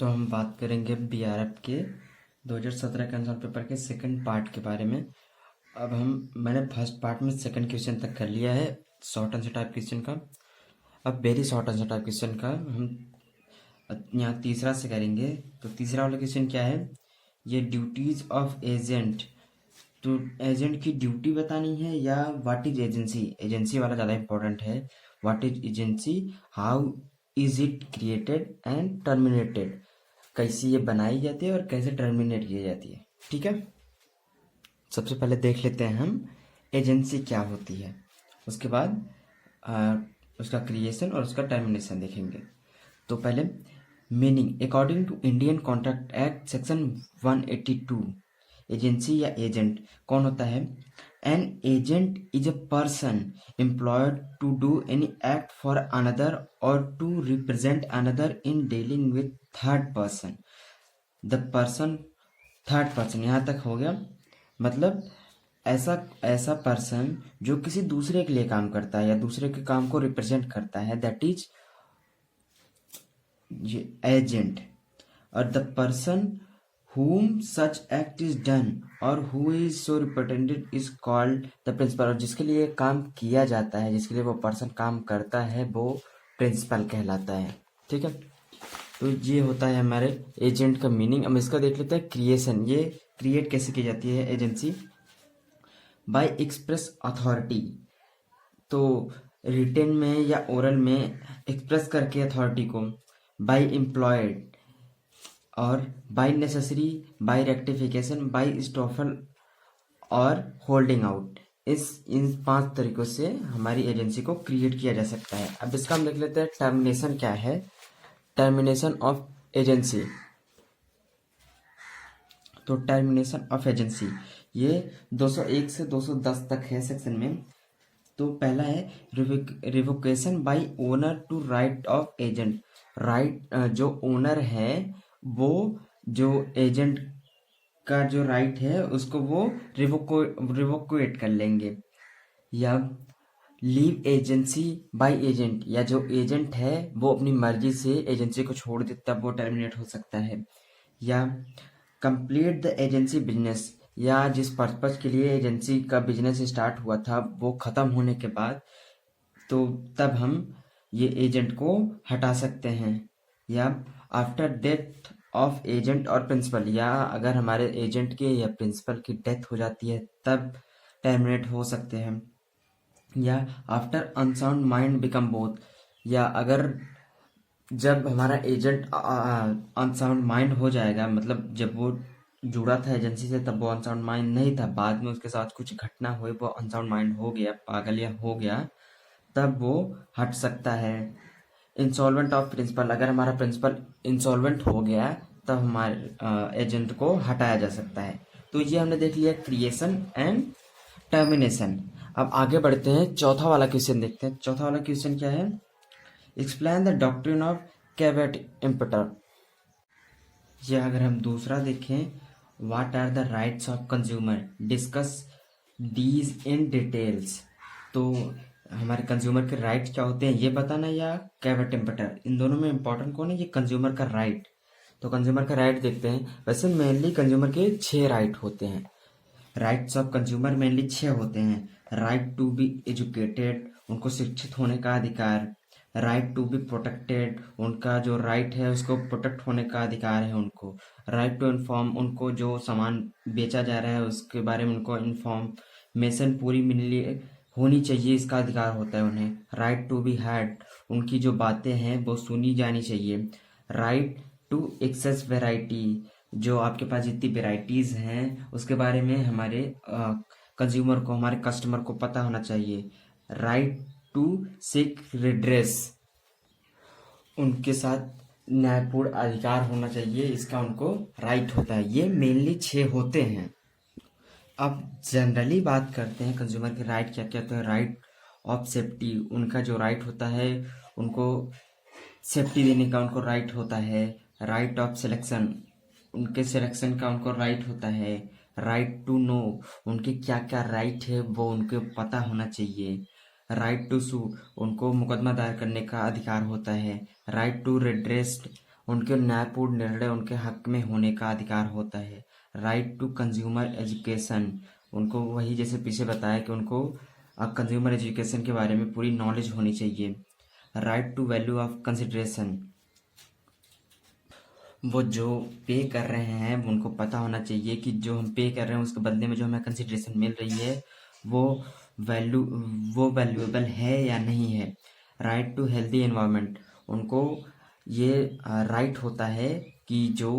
तो हम बात करेंगे बीआरएफ के 2017 के आंसर पेपर के सेकंड पार्ट के बारे में। अब मैंने फर्स्ट पार्ट में सेकंड क्वेश्चन तक कर लिया है शॉर्ट आंसर टाइप क्वेश्चन का। अब very short answer type question का हम यहाँ तीसरा से करेंगे। तो तीसरा वाला क्वेश्चन क्या है, ये ड्यूटीज ऑफ एजेंट। तो एजेंट की ड्यूटी बतानी है या व्हाट इज एजेंसी। एजेंसी वाला ज़्यादा इंपॉर्टेंट है। What is agency, how is it created and terminated. कैसे ये बनाई जाती है और कैसे टर्मिनेट की जाती है। ठीक है, सबसे पहले देख लेते हैं हम एजेंसी क्या होती है, उसके बाद उसका क्रिएशन और उसका टर्मिनेशन देखेंगे। तो पहले meaning, according to Indian contract act section 182, agency या एजेंट कौन होता है। An agent is a person employed to do any act for another और to represent another in dealing with third person. The person, third person यहाँ तक हो गया। मतलब ऐसा ऐसा पर्सन जो किसी दूसरे के लिए काम करता है या दूसरे के काम को रिप्रेजेंट करता है, दैट इज एजेंट। और the person whom such act is done और who is so represented is called the principal। और जिसके लिए काम किया जाता है, जिसके लिए वो पर्सन काम करता है, वो प्रिंसिपल कहलाता है। ठीक है, तो ये होता है हमारे एजेंट का मीनिंग। अब इसका देख लेते हैं क्रिएशन। ये क्रिएट कैसे की जाती है एजेंसी, बाय एक्सप्रेस अथॉरिटी। तो रिटेन में या ओरल में एक्सप्रेस करके अथॉरिटी को, बाय एम्प्लॉयड और by necessary, by rectification, by estoppel और होल्डिंग आउट। इन 5 तरीकों से हमारी एजेंसी को क्रिएट किया जा सकता है। अब इसका हम देख लेते हैं टर्मिनेशन क्या है। टर्मिनेशन ऑफ एजेंसी, तो टर्मिनेशन ऑफ एजेंसी ये 201 से 210 तक है सेक्शन में। तो पहला है revocation by owner to right of agent. Right, जो ओनर है वो जो एजेंट का जो राइट है उसको वो रिवोकेट कर लेंगे। या लीव एजेंसी बाय एजेंट, या जो एजेंट है वो अपनी मर्जी से एजेंसी को छोड़ दे तब वो टर्मिनेट हो सकता है। या कंप्लीट द एजेंसी बिजनेस, या जिस पर्पज के लिए एजेंसी का बिजनेस स्टार्ट हुआ था वो खत्म होने के बाद, तो तब हम ये एजेंट को हटा सकते हैं। या आफ्टर डेथ ऑफ एजेंट और प्रिंसिपल, या अगर हमारे एजेंट के या प्रिंसिपल की डेथ हो जाती है तब टर्मिनेट हो सकते हैं। या after unsound mind become both, या अगर जब हमारा एजेंट अनसाउंड माइंड हो जाएगा, मतलब जब वो जुड़ा था एजेंसी से तब वो अनसाउंड माइंड नहीं था, बाद में उसके साथ कुछ घटना हुई, वो अनसाउंड माइंड हो गया, पागल या हो गया, तब वो हट सकता है। इंसॉल्वेंट ऑफ प्रिंसिपल, अगर हमारा प्रिंसिपल इंसॉल्वेंट हो गया तब हमारे एजेंट को हटाया जा सकता है। तो ये हमने देख लिया क्रिएशन एंड टर्मिनेशन। अब आगे बढ़ते हैं, चौथा वाला क्वेश्चन देखते हैं। चौथा वाला क्वेश्चन क्या है, explain the doctrine of caveat emptor. ये अगर हम दूसरा देखें, what are the rights of consumer, discuss these in details. तो हमारे कंज्यूमर के राइट्स क्या होते हैं ये बताना, या कैवेट इम्पटर, इन दोनों में इंपॉर्टेंट कौन है, ये कंज्यूमर का राइट। तो कंज्यूमर का राइट देखते हैं। वैसे मेनली कंज्यूमर के 6 राइट होते हैं। राइट्स ऑफ कंज्यूमर मेनली 6 होते हैं। राइट टू बी एजुकेटेड, उनको शिक्षित होने का अधिकार। राइट टू बी प्रोटेक्टेड, उनका जो राइट है उसको प्रोटेक्ट होने का अधिकार है उनको। राइट टू इन्फॉर्म, उनको जो सामान बेचा जा रहा है उसके बारे में उनको इन्फॉर्मेशन पूरी मिलनी होनी चाहिए, इसका अधिकार होता है उन्हें। राइट टू बी हर्ड, उनकी जो बातें हैं वो सुनी जानी चाहिए। राइट टू एक्सेस वेराइटी, जो आपके पास जितनी वेराइटीज हैं उसके बारे में हमारे कंज्यूमर को, हमारे कस्टमर को पता होना चाहिए। राइट टू सीक रिड्रेस, उनके साथ न्यायपूर्ण अधिकार होना चाहिए, इसका उनको राइट होता है। ये मेनली 6 होते हैं। अब जनरली बात करते हैं कंज्यूमर के राइट क्या क्या होते हैं। राइट ऑफ सेफ्टी, उनका जो राइट होता है उनको सेफ्टी देने का उनको राइट होता है। राइट ऑफ सिलेक्शन, उनके सिलेक्शन का उनको राइट होता है। राइट टू नो, उनके क्या क्या राइट है वो उनको पता होना चाहिए। राइट टू सू, उनको मुकदमा दायर करने का अधिकार होता है। राइट टू रिड्रेस, उनके न्यायपूर्ण निर्णय उनके हक में होने का अधिकार होता है। राइट टू कंज्यूमर एजुकेशन, उनको वही जैसे पीछे बताया कि उनको कंज्यूमर एजुकेशन के बारे में पूरी नॉलेज होनी चाहिए। Right to value of consideration, वो जो पे कर रहे हैं उनको पता होना चाहिए कि जो हम पे कर रहे हैं उसके बदले में जो हमें कंसिडरेशन मिल रही है वो वैल्यू वो वैल्यूएबल है या नहीं है। राइट टू हेल्दी एनवायरनमेंट, उनको ये राइट होता है कि जो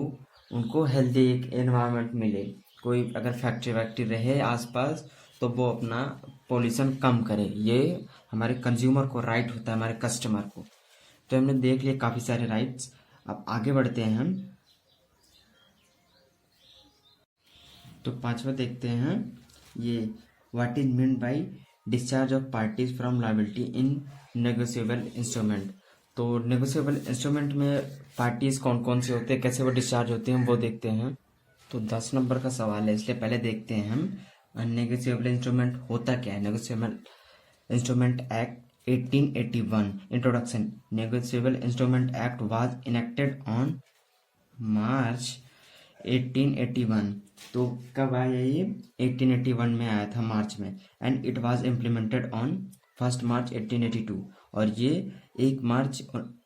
उनको हेल्दी एक एनवायरनमेंट मिले। कोई अगर फैक्ट्री वैक्ट्री रहे आसपास तो वो अपना पोल्यूशन कम करे, ये हमारे कंज्यूमर को राइट होता है, हमारे कस्टमर को। तो हमने देख लिया काफ़ी सारे राइट्स। अब आगे बढ़ते हैं हम। तो पांचवा देखते हैं ये what is mean by discharge of parties from liability in negotiable instrument. तो नेगोशिएबल इंस्ट्रूमेंट में पार्टीज कौन कौन से होते हैं, कैसे वो डिस्चार्ज होते हैं, वो देखते हैं। तो 10 नंबर का सवाल है, इसलिए पहले देखते हैं हम नेगोशिएबल इंस्ट्रूमेंट होता क्या है। Negotiable instrument act 1881 introduction. Negotiable instrument act was enacted on March 1881। तो कब आया ये? 1881 में आया था मार्च में। And it was implemented on 1 मार्च 1882, और ये 1 मार्च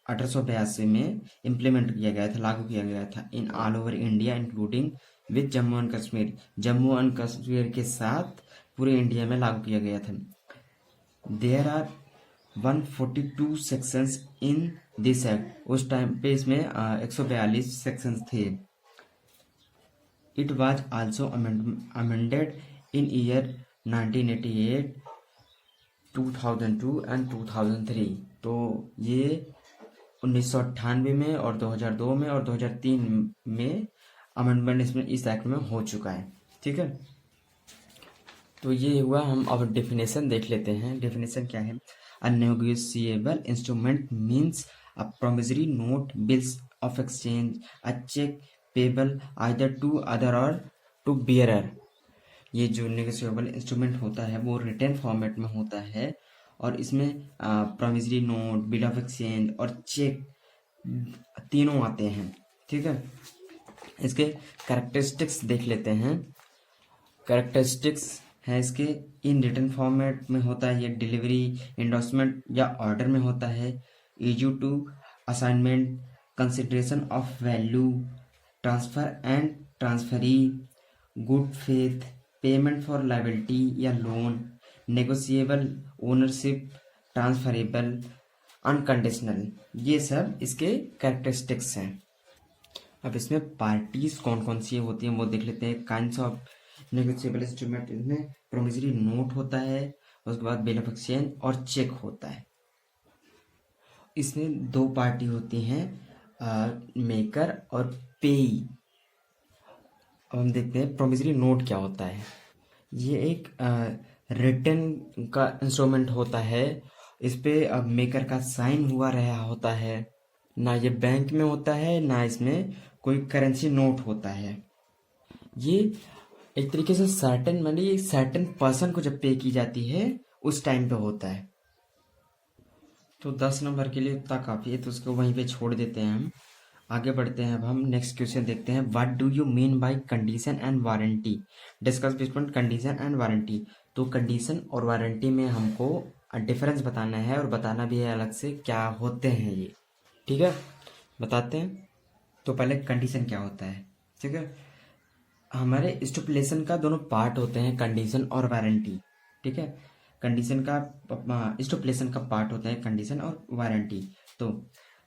1882 में इम्प्लीमेंट किया गया था, लागू किया गया था in all over India including with Jammu and Kashmir. Jammu and Kashmir के साथ पूरे इंडिया में लागू किया गया था। There are 142 sections in this act. उस टाइम पे इसमें 142 सेक्शंस थे। It was also amended in year 1988, 2002 and 2003। तो ये 1998 में और 2002 में और 2003 में अमेंडमेंट इसमें इस एक्ट में हो चुका है। ठीक है, तो ये हुआ। हम अब डेफिनेशन देख लेते हैं। डेफिनेशन क्या है? A negotiable instrument means a promissory note, bills of exchange, a cheque payable either to order or to bearer. ये जो नेगोशिएबल इंस्ट्रूमेंट होता है वो रिटन फॉर्मेट में होता है, और इसमें promissory note, bill of exchange और चेक तीनों आते हैं। ठीक है, इसके कैरेक्टरिस्टिक्स देख लेते हैं। कैरेक्टरिस्टिक्स है इसके, इन रिटन फॉर्मेट में होता है, ये डिलीवरी, इंडोर्समेंट या ऑर्डर में होता है, easy to assignment, consideration of value, transfer and transferee, good faith, payment for liability या loan, negotiable, ownership, transferable, unconditional. ये सब इसके कैरेक्टरिस्टिक्स हैं। अब इसमें पार्टीज कौन कौन सी होती हैं वो देख लेते हैं। काइंड्स ऑफ नेगोशिएबल इंस्ट्रूमेंट, इसमें प्रोमिसरी नोट होता है, उसके बाद बिल ऑफ एक्सचेंज और चेक होता है। इसमें दो पार्टी होती हैं, मेकर और पेई। अब हम देखते हैं प्रोमिसरी नोट क्या होता है। ये एक रिटन का इंस्ट्रूमेंट होता है। इस पे अब मेकर का साइन हुआ रहा होता है, ना ये बैंक में होता है ना इसमें कोई करेंसी नोट होता है। ये एक तरीके से सर्टेन मनी सर्टेन पर्सन को जब पे की जाती है उस टाइम पे होता है। तो 10 नंबर के लिए उतना काफ़ी है, तो उसको वहीं पे छोड़ देते हैं हम। आगे बढ़ते हैं। अब हम नेक्स्ट क्वेश्चन देखते हैं। What do you mean by condition and warranty? Discuss between condition and warranty. तो कंडीशन और वारंटी में हमको डिफरेंस बताना है, और बताना भी है अलग से क्या होते हैं ये। ठीक है, बताते हैं। तो पहले कंडीशन क्या होता है। ठीक है, हमारे स्टिपुलेशन का दोनों पार्ट होते हैं, कंडीशन और वारंटी। ठीक है, कंडीशन का स्टिपुलेशन का पार्ट होता है कंडीशन और वारंटी। तो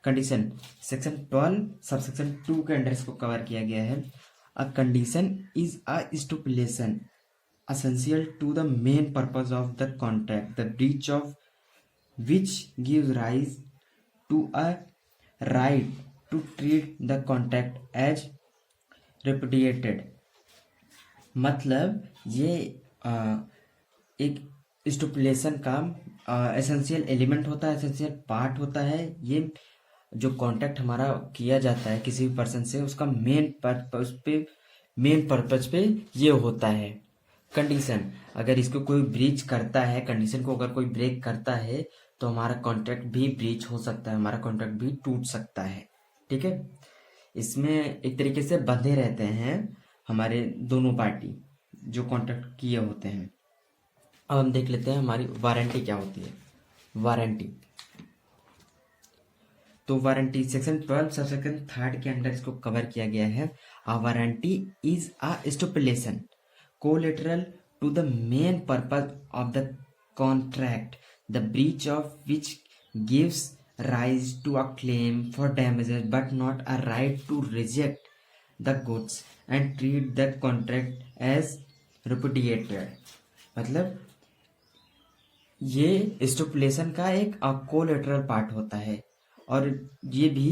कंडीशन सेक्शन 12 सबसेक्शन 2 के अंडर इसको कवर किया गया है। A condition is a stipulation essential to the main purpose of the contract, the breach of which gives rise to a right to treat the contract as repudiated। मतलब ये एक stipulation का essential element होता है, essential part होता है। ये जो कॉन्ट्रैक्ट हमारा किया जाता है किसी भी पर्सन से, उसका मेन पर्पज पे ये होता है। कंडीशन, अगर इसको कोई ब्रीच करता है, कंडीशन को अगर कोई ब्रेक करता है तो हमारा कॉन्ट्रैक्ट भी ब्रीच हो सकता है, हमारा कॉन्ट्रैक्ट भी टूट सकता है। ठीक है, इसमें एक तरीके से बंधे रहते हैं हमारे दोनों पार्टी जो कॉन्ट्रैक्ट किए होते हैं। अब हम देख लेते हैं हमारी वारंटी क्या होती है। वारंटी, तो वारंटी सेक्शन 12 सबसेक्शन 3 के अंडर इसको कवर किया गया है। A warranty is a stipulation collateral to the main purpose of the contract the breach of which gives rise to a claim for damages but not a right to reject the goods and treat the contract as repudiated। मतलब ये stipulation का एक collateral part होता है और ये भी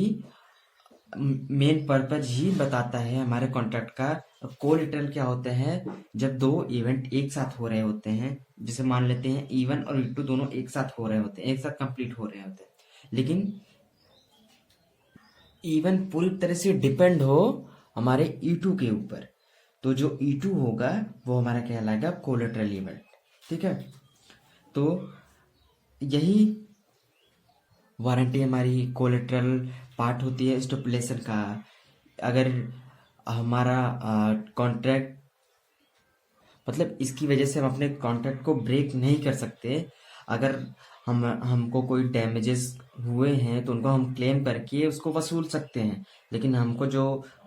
main purpose ही बताता है हमारे कॉन्ट्रैक्ट का। कोलेटरल क्या होते हैं, जब दो इवेंट एक साथ हो रहे होते हैं, जैसे मान लेते हैं E1 और E2 दोनों एक साथ हो रहे होते हैं, एक साथ कंप्लीट हो रहे होते हैं, लेकिन E1 पूरी तरह से डिपेंड हो हमारे E2 के ऊपर, तो जो E2 होगा वो हमारा कहलाएगा कोलेटरल इवेंट। ठीक है, तो यही वारंटी हमारी कोलेटरल पार्ट होती है स्टिपुलेशन का। अगर हमारा कॉन्ट्रैक्ट, मतलब इसकी वजह से हम अपने कॉन्ट्रैक्ट को ब्रेक नहीं कर सकते। अगर हमको कोई डैमेजेस हुए हैं तो उनको हम क्लेम करके उसको वसूल सकते हैं, लेकिन हमको जो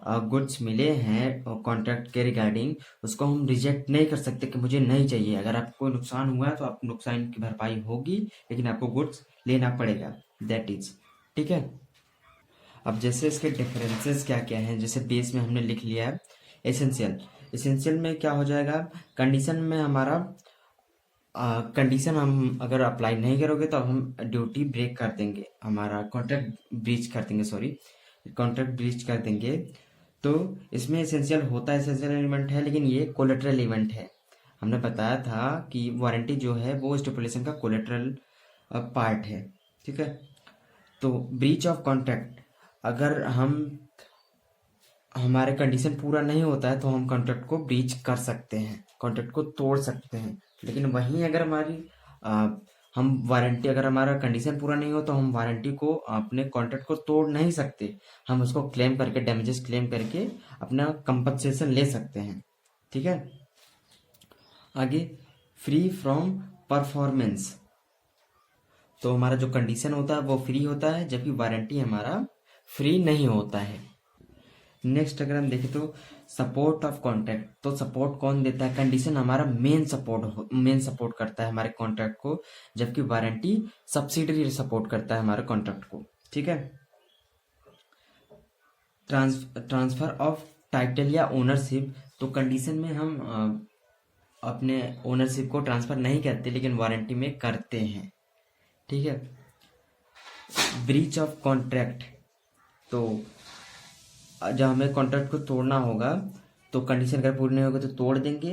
गुड्स मिले हैं कॉन्ट्रैक्ट के रिगार्डिंग उसको हम रिजेक्ट नहीं कर सकते कि मुझे नहीं चाहिए। अगर आपको नुकसान हुआ है तो आप नुकसान की भरपाई होगी, लेकिन आपको गुड्स लेना पड़ेगा, दैट इज। ठीक है, अब जैसे इसके डिफरेंसेस क्या क्या हैं, जैसे बेस में हमने लिख लिया है एसेंशियल। एसेंशियल में क्या हो जाएगा, कंडीशन में हमारा कंडीशन हम अगर अप्लाई नहीं करोगे तो हम ड्यूटी ब्रेक कर देंगे, हमारा कॉन्ट्रैक्ट ब्रीच कर देंगे, सॉरी कॉन्ट्रैक्ट ब्रीच कर देंगे। तो इसमें एसेंशियल होता है, एसेंशियल एलिमेंट है, लेकिन ये कोलेटरल इवेंट है। हमने बताया था कि वारंटी जो है वो स्टिपुलेशन का कोलेटरल पार्ट है। ठीक है, तो ब्रीच ऑफ कॉन्ट्रैक्ट, अगर हमारे कंडीशन पूरा नहीं होता है तो हम कॉन्ट्रैक्ट को ब्रीच कर सकते हैं, कॉन्ट्रैक्ट को तोड़ सकते हैं। लेकिन वहीं अगर हम वारंटी, अगर हमारा कंडीशन पूरा नहीं हो तो हम वारंटी को, अपने कॉन्ट्रैक्ट को तोड़ नहीं सकते, हम उसको क्लेम करके, डैमेजेस क्लेम करके अपना कंपनसेशन ले सकते हैं। ठीक है, आगे फ्री फ्रॉम परफॉर्मेंस, तो हमारा जो कंडीशन होता है वो फ्री होता है, जबकि वारंटी हमारा फ्री नहीं होता है। नेक्स्ट अगर हम देखें तो सपोर्ट ऑफ कॉन्ट्रैक्ट, तो सपोर्ट कौन देता है, कंडीशन हमारा मेन सपोर्ट करता है हमारे कॉन्ट्रैक्ट को, जबकि वारंटी सब्सिडरी सपोर्ट करता है हमारे कॉन्ट्रैक्ट को। ठीक है, ट्रांसफर ऑफ टाइटल या ओनरशिप, तो कंडीशन में हम अपने ओनरशिप को ट्रांसफर नहीं करते, लेकिन वारंटी में करते हैं। ठीक है, ब्रीच ऑफ कॉन्ट्रैक्ट, तो जब हमें कॉन्ट्रैक्ट को तोड़ना होगा तो कंडीशन अगर पूरी नहीं होगी तो तोड़ देंगे,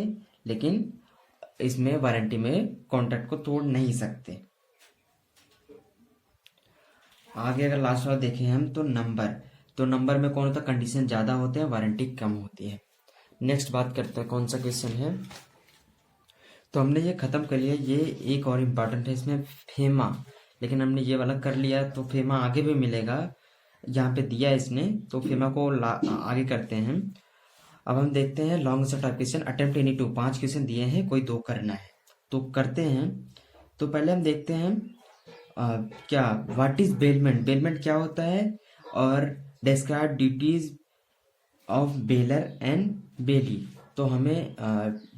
लेकिन इसमें वारंटी में कॉन्ट्रैक्ट को तोड़ नहीं सकते। आगे अगर लास्ट वाला देखें हम तो नंबर में कौन होता है, कंडीशन ज़्यादा होते हैं, वारंटी कम होती है। नेक्स्ट बात करते हैं कौन सा क्वेश्चन है, तो हमने ये खत्म कर लिया। ये एक और इम्पॉर्टेंट है इसमें फेमा, लेकिन हमने ये वाला कर लिया, तो फेमा आगे भी मिलेगा, यहाँ पे दिया है इसने, तो फेमा को आगे करते हैं। अब हम देखते हैं long answer type question, attempt any two, 5 question दिए हैं, कोई 2 करना है, तो करते हैं। तो पहले हम देखते हैं क्या व्हाट इज बेलमेंट क्या होता है, और describe duties of bailor and bailee, तो हमें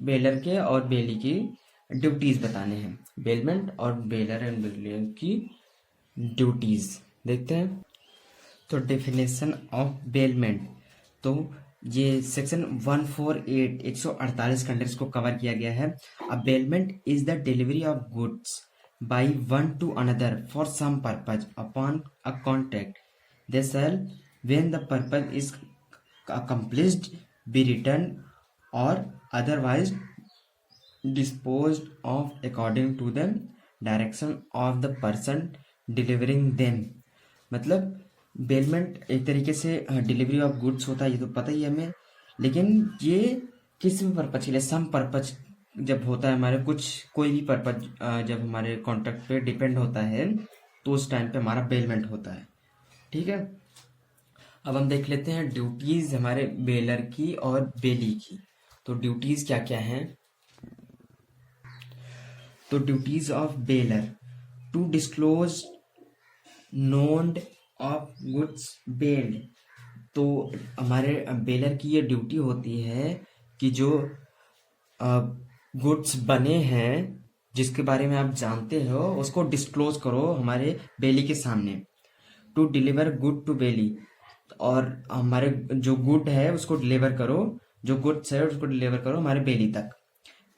बेलर के और बेली की ड्यूटीज बताने हैं, बेलमेंट और बेलर एंड बेली की ड्यूटीज देखते हैं। तो डेफिनेशन ऑफ बेलमेंट, तो ये सेक्शन 148 148 कंट्रीज को कवर किया गया है। A bailment is the delivery of goods by one to another for some purpose upon a contract, they shall when the purpose is accomplished be returned or otherwise disposed of according to the direction of the person delivering them। मतलब bailment एक तरीके से delivery of goods होता है, ये तो पता ही है हमें, लेकिन ये किस पर्पज के लिए, सम पर्पज जब होता है हमारे कोई भी पर्पज जब हमारे कॉन्ट्रैक्ट पे डिपेंड होता है तो उस टाइम पे हमारा बेलमेंट होता है। ठीक है, अब हम देख लेते हैं ड्यूटीज हमारे बेलर की और बेली की। तो ड्यूटीज क्या क्या हैं? तो duties of bailor to disclose known of goods bailed. तो हमारे बेलर की ये ड्यूटी होती है कि जो गुड्स बने हैं जिसके बारे में आप जानते हो उसको डिस्क्लोज करो हमारे बेली के सामने। To deliver good to bailee, और हमारे जो गुड है उसको डिलीवर करो, जो गुड्स है उसको डिलीवर करो हमारे बेली तक।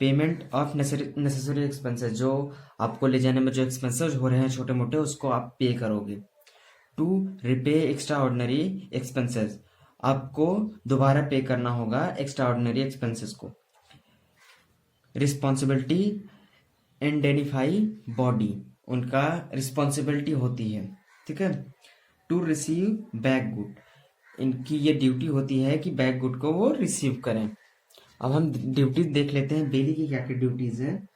पेमेंट ऑफ नेसेसरी एक्सपेंसेस, जो आपको ले जाने में जो एक्सपेंसेस हो रहे हैं छोटे मोटे उसको आप पे करोगे। To repay extra ordinary expenses, आपको दोबारा पे करना होगा एक्स्ट्रा ऑर्डिनरी एक्सपेंसेस को। रिस्पॉन्सिबिलिटी इंडेनिफाई बॉडी, उनका रिस्पॉन्सिबिलिटी होती है, ठीक है। टू रिसीव बैक गुड, इनकी ये ड्यूटी होती है कि बैक गुड को वो रिसीव करें। अब हम ड्यूटीज देख लेते हैं बेली की क्या क्या ड्यूटीज हैं।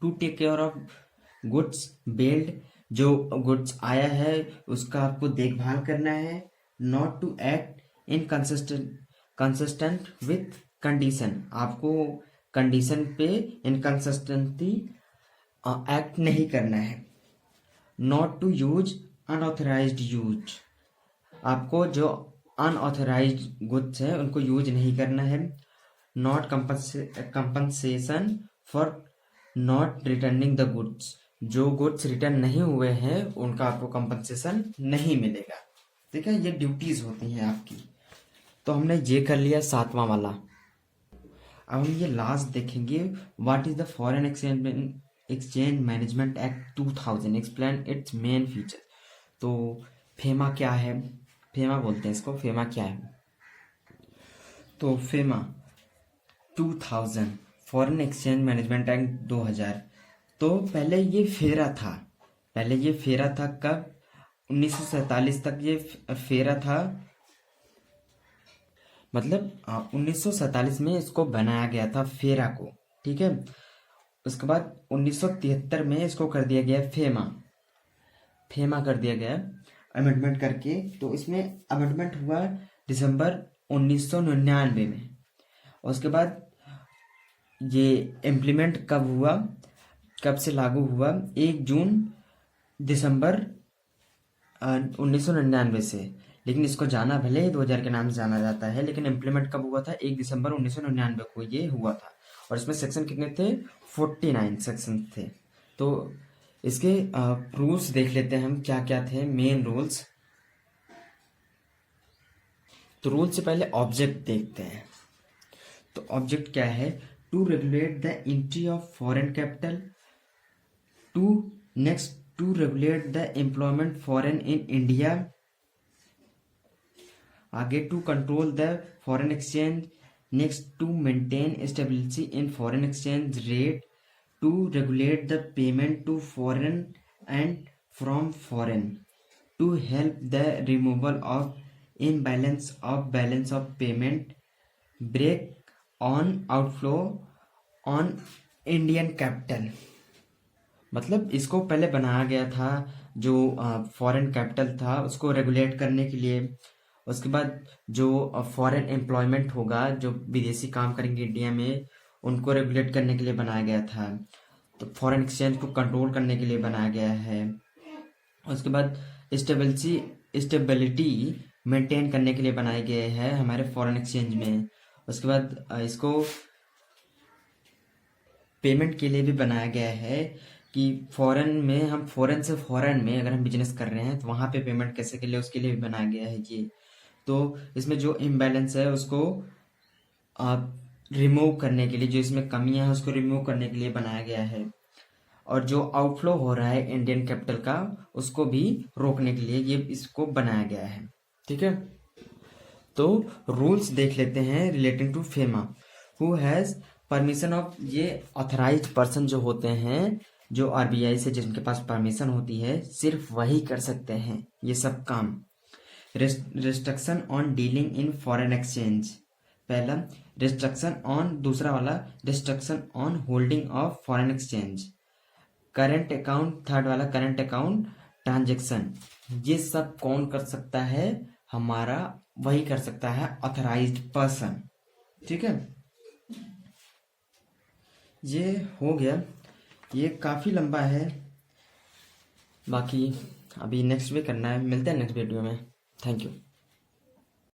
To take care of goods bailed, जो गुड्स आया है उसका आपको देखभाल करना है। Not to act in consistent with condition, आपको कंडीशन पे इनकंसिस्टेंसी एक्ट नहीं करना है। Not to use unauthorised use, आपको जो अनऑथराइज्ड गुड्स है उनको यूज नहीं करना है। Not compensation for not returning the goods, जो गुड्स रिटर्न नहीं हुए हैं उनका आपको कंपनसेशन नहीं मिलेगा, ठीक है। ये ड्यूटीज होती हैं आपकी। तो हमने ये कर लिया 7वां वाला। अब हम ये लास्ट देखेंगे, what is the foreign exchange management act 2000, explain it's main feature. तो फेमा क्या है? फेमा बोलते हैं इसको, फेमा क्या है? तो FEMA 2000 foreign exchange management act 2000। तो पहले ये फेरा था, पहले ये फेरा था कब? 1947 तक ये फेरा था, मतलब 1947 में इसको बनाया गया था फेरा को, ठीक है। उसके बाद 1973 में इसको कर दिया गया फेमा, फेमा कर दिया गया अमेंडमेंट करके। तो इसमें अमेंडमेंट हुआ दिसंबर 1999 में। उसके बाद ये इम्प्लीमेंट कब हुआ, कब से लागू हुआ? 1 जून दिसंबर 1999 से। लेकिन इसको जाना भले ही 2000 के नाम से जाना जाता है, लेकिन इम्प्लीमेंट कब हुआ था? 1 दिसंबर 1999 को ये हुआ था। और इसमें सेक्शन कितने थे? 49 सेक्शन थे। तो इसके रूल्स देख लेते हैं हम क्या क्या थे, मेन रूल्स। तो रूल से पहले ऑब्जेक्ट देखते हैं। तो ऑब्जेक्ट क्या है? To regulate the entry of foreign capital, to regulate the employment foreign in India, आगे to control the foreign exchange, next to maintain stability in foreign exchange rate, to regulate the payment to foreign and from foreign, to help the removal of imbalance of payment, brake on outflow on Indian capital. मतलब इसको पहले बनाया गया था जो foreign capital था उसको regulate करने के लिए। उसके बाद जो फॉरेन एम्प्लॉयमेंट होगा, जो विदेशी काम करेंगे इंडिया में, उनको रेगुलेट करने के लिए बनाया गया था। तो फॉरेन एक्सचेंज को कंट्रोल करने के लिए बनाया गया है। उसके बाद स्टेबिलिटी मेंटेन करने के लिए बनाए गए हैं हमारे फॉरेन एक्सचेंज में। उसके बाद इसको पेमेंट के लिए भी बनाया गया है कि फॉरेन में, हम फॉरेन से फॉरेन में अगर हम बिजनेस कर रहे हैं तो वहाँ पे पेमेंट कैसे के लिए, उसके लिए भी बनाया गया है ये। तो इसमें जो इम्बैलेंस है उसको आप रिमूव करने के लिए, जो इसमें कमियां हैं उसको रिमूव करने के लिए बनाया गया है। और जो आउटफ्लो हो रहा है इंडियन कैपिटल का उसको भी रोकने के लिए ये इसको बनाया गया है, ठीक है। तो रूल्स देख लेते हैं relating to FEMA. Who has permission of, ये ऑथराइज्ड पर्सन जो होते हैं, जो आरबीआई से जिनके पास परमिशन होती है, सिर्फ वही कर सकते हैं ये सब काम। Restriction on dealing in foreign exchange, पहला रिस्ट्रिक्शन ऑन, दूसरा वाला restriction on holding of foreign exchange, current account, third वाला करंट अकाउंट ट्रांजेक्शन। ये सब कौन कर सकता है? हमारा वही कर सकता है, ऑथराइज्ड पर्सन। ठीक है, ये हो गया। ये काफ़ी लंबा है, बाकी अभी नेक्स्ट वीक करना है। मिलते हैं नेक्स्ट वीडियो में। Thank you.